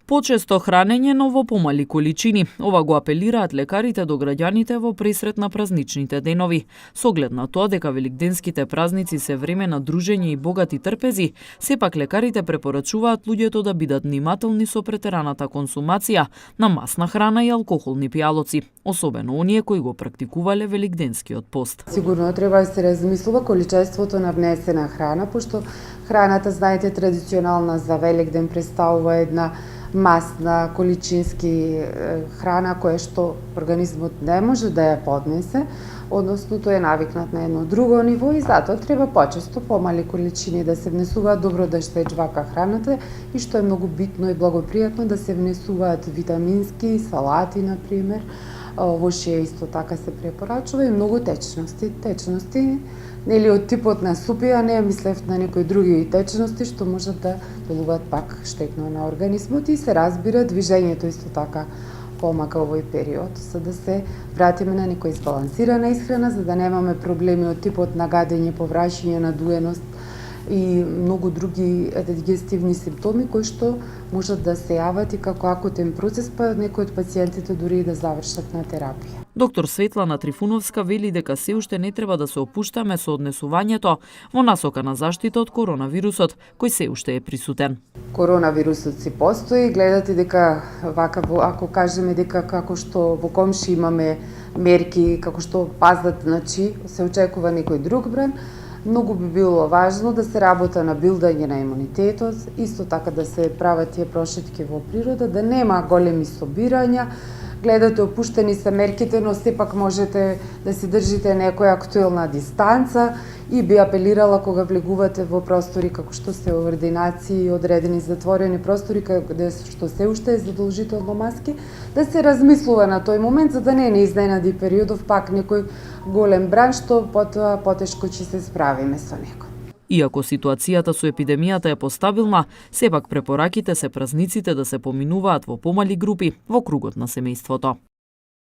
Почесто хранење, но во помали количини. Ова го апелираат лекарите до граѓаните во пресрет на празничните денови. Со оглед на тоа дека великденските празници се време на дружење и богати трпези, сепак лекарите препорачуваат луѓето да бидат внимателни со претераната консумација на масна храна и алкохолни пијалоци, особено оние кои го практикувале великденскиот пост. Сигурно треба да се размислува количеството на внесена храна, пошто храната, знаете, традиционална за Великден представува една масна, количински храна која што организмот не може да ја поднесе, односно тој е навикнат на едно друго ниво и затоа треба почесто помали количини да се внесуваат, добро да се жвака храната и што е многу битно и благопријатно да се внесуваат витамински, салати, например. Во шеја исто така се препорачува и многу течности. Течности, нели од типот на супи, а не мислев на некои други течности што можат да делуваат пак штетно на организмот и се разбира движењето исто така помага овој период, за да се вратиме на некоја избалансирана исхрана, за да немаме проблеми од типот на гадење, поврашење, надуеност и многу други дигестивни симптоми кои што можат да се јават и како акутен процес, па некои од пациентите дури и да завршат на терапија. Доктор Светлана Трифуновска вели дека се уште не треба да се опуштаме со однесувањето во насока на заштита од коронавирусот, кој се уште е присутен. Коронавирусот си постои, гледате дека вака ако кажеме дека како што во комши имаме мерки, како што пазат, значи се очекува некој друг бренд, многу би било важно да се работа на билдање на имунитетот, исто така да се прават тие прошетки во природа, да нема големи собирања. Гледате, опуштени се мерките, но сепак можете да си држите некоја актуелна дистанца и би апелирала кога влегувате во простори како што се ординации, одредени затворени простори каде што се уште е задолжително маски, да се размислува на тој момент за да не изненади периодов пак некој голем бран што потоа потешко ќе се справиме со него. Иако ситуацијата со епидемијата е постабилна, сепак препораките се празниците да се поминуваат во помали групи во кругот на семејството.